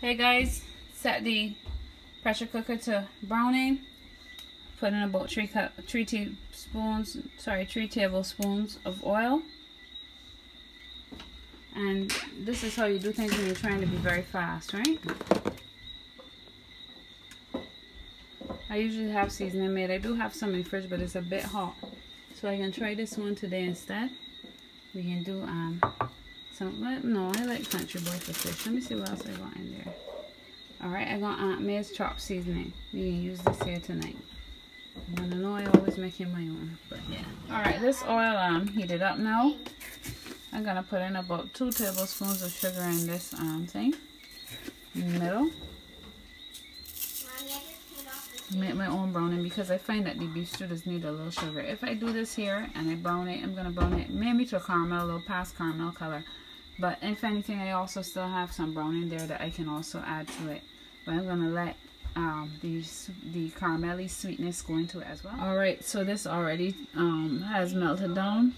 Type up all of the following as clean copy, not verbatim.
Hey guys, set the pressure cooker to browning. Put in about 3 tablespoons of oil. And this is how you do things when you're trying to be very fast, right? I usually have seasoning made. I do have some in the fridge, but it's a bit hot. So I can try this one today instead. We can do no, I like country boy for fish. Let me see what else I got in there. Alright, I got Aunt May's chopped seasoning. We can use this here tonight. I wanna know I always making my own, but yeah. Alright, this oil heated up now. I'm gonna put in about 2 tablespoons of sugar in this thing. In the middle. Make my own browning because I find that the beef stew does need a little sugar. If I do this here and I brown it, I'm gonna brown it maybe to a caramel, a little past caramel color. But if anything, I also still have some brown in there that I can also add to it. But I'm gonna let the caramelly sweetness go into it as well. Alright, so this already has melted down,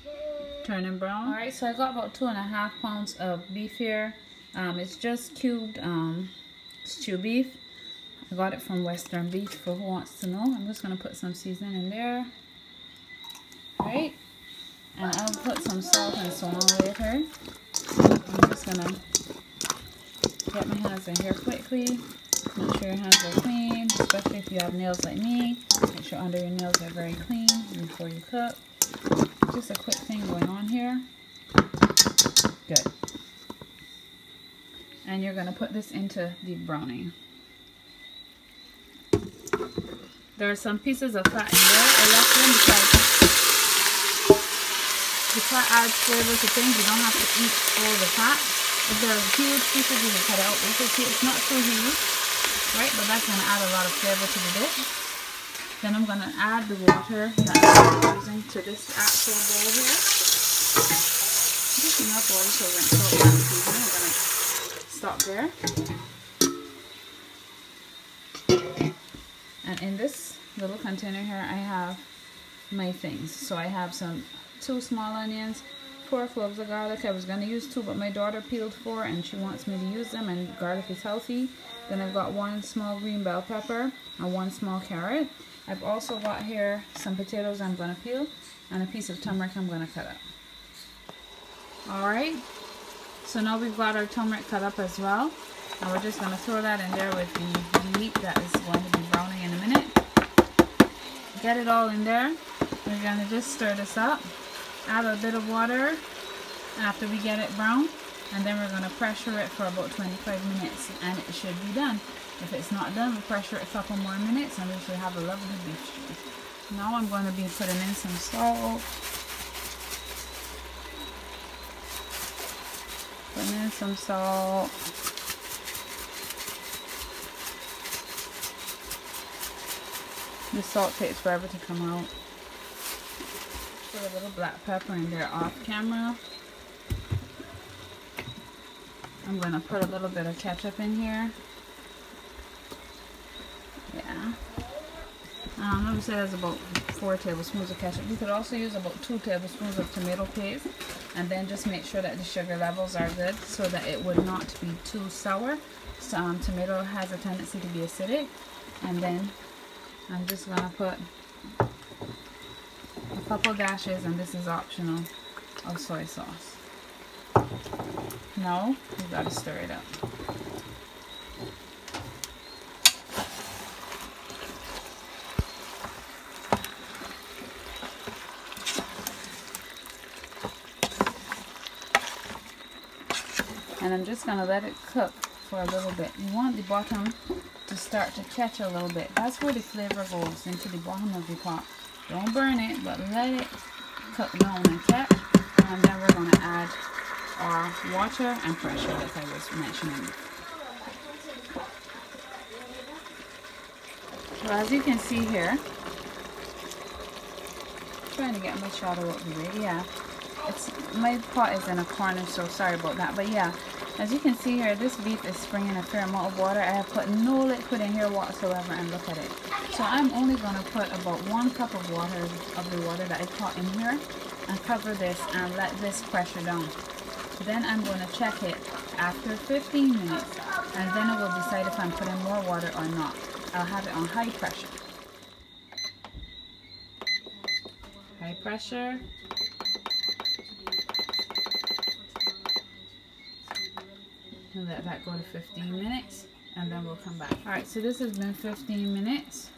turning brown. Alright, so I got about 2.5 pounds of beef here. It's just cubed stew beef. I got it from Western Beef for who wants to know. I'm just gonna put some seasoning in there. Right? And I'll put some salt and so on later. I'm just gonna get my hands in here quickly. Make sure your hands are clean, especially if you have nails like me. Make sure under your nails are very clean before you cook. Just a quick thing going on here. Good. And you're gonna put this into the browning. There are some pieces of fat in there. I left them because the fat adds flavor to things. You don't have to eat all the fat. If there are huge pieces, you can cut out. It's not too huge, right? But that's going to add a lot of flavor to the dish. Then I'm going to add the water that I'm using to this actual bowl here. Just enough water to rinse out that seasoning. I'm going to stop there. And in this little container here, I have my things. So I have 2 small onions, 4 cloves of garlic. I was going to use 2, but my daughter peeled 4 and she wants me to use them, and garlic is healthy. Then I've got 1 small green bell pepper and 1 small carrot. I've also got here some potatoes I'm going to peel and a piece of turmeric I'm going to cut up. Alright, so now we've got our turmeric cut up as well. And we're just going to throw that in there with the meat that is going to be browning in a minute. Get it all in there. We're going to just stir this up. Add a bit of water after we get it brown. And then we're going to pressure it for about 25 minutes. And it should be done. If it's not done, we'll pressure it a couple more minutes and we should have a lovely beef stew. Now I'm going to be putting in some salt. Putting in some salt. The salt takes forever to come out. Put a little black pepper in there off camera. I'm going to put a little bit of ketchup in here. Yeah. Let me say that's about 4 tablespoons of ketchup. You could also use about 2 tablespoons of tomato paste. And then just make sure that the sugar levels are good so that it would not be too sour. So, tomato has a tendency to be acidic. And then I'm just going to put a couple dashes, and this is optional, of soy sauce. Now, you've got to stir it up. And I'm just going to let it cook for a little bit. You want the bottom to start to catch a little bit. That's where the flavor goes, into the bottom of the pot. Don't burn it, but let it cook down and catch. And then we're going to add our water and pressure, like I was mentioning. So as you can see here, I'm trying to get my shadow up the way. Yeah, my pot is in a corner, so sorry about that. But yeah, as you can see here, this beef is springing a fair amount of water. I have put no liquid in here whatsoever, and look at it. So I'm only going to put about 1 cup of water, of the water that I put in here, and cover this and let this pressure down. Then I'm going to check it after 15 minutes, and then it will if I'm putting more water or not. I'll have it on high pressure. High pressure. And let that go to 15 minutes and then we'll come back. Alright, so this has been 15 minutes.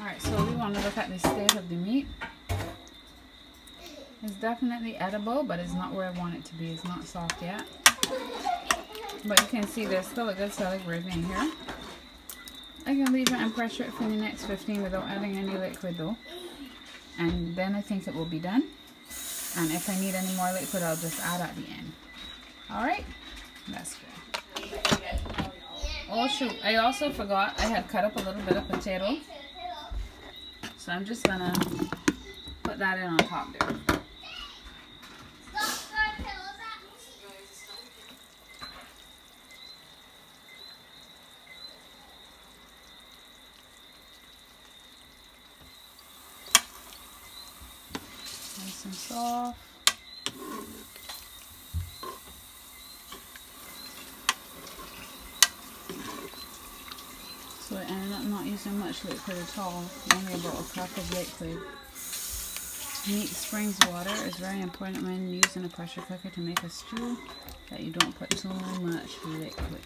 Alright, so we want to look at the state of the meat. It's definitely edible, but it's not where I want it to be. It's not soft yet. But you can see there's still a good solid gravy in here. I can leave it and pressure it for the next 15 without adding any liquid though. And then I think it will be done. And if I need any more liquid, I'll just add at the end. Alright? That's good. Oh shoot, I also forgot I had cut up a little bit of potato. So I'm just gonna put that in on top there. Nice and soft. So I ended up not using much liquid at all, only about a cup of liquid. Meat springs water is very important when using a pressure cooker to make a stew, that you don't put too much liquid.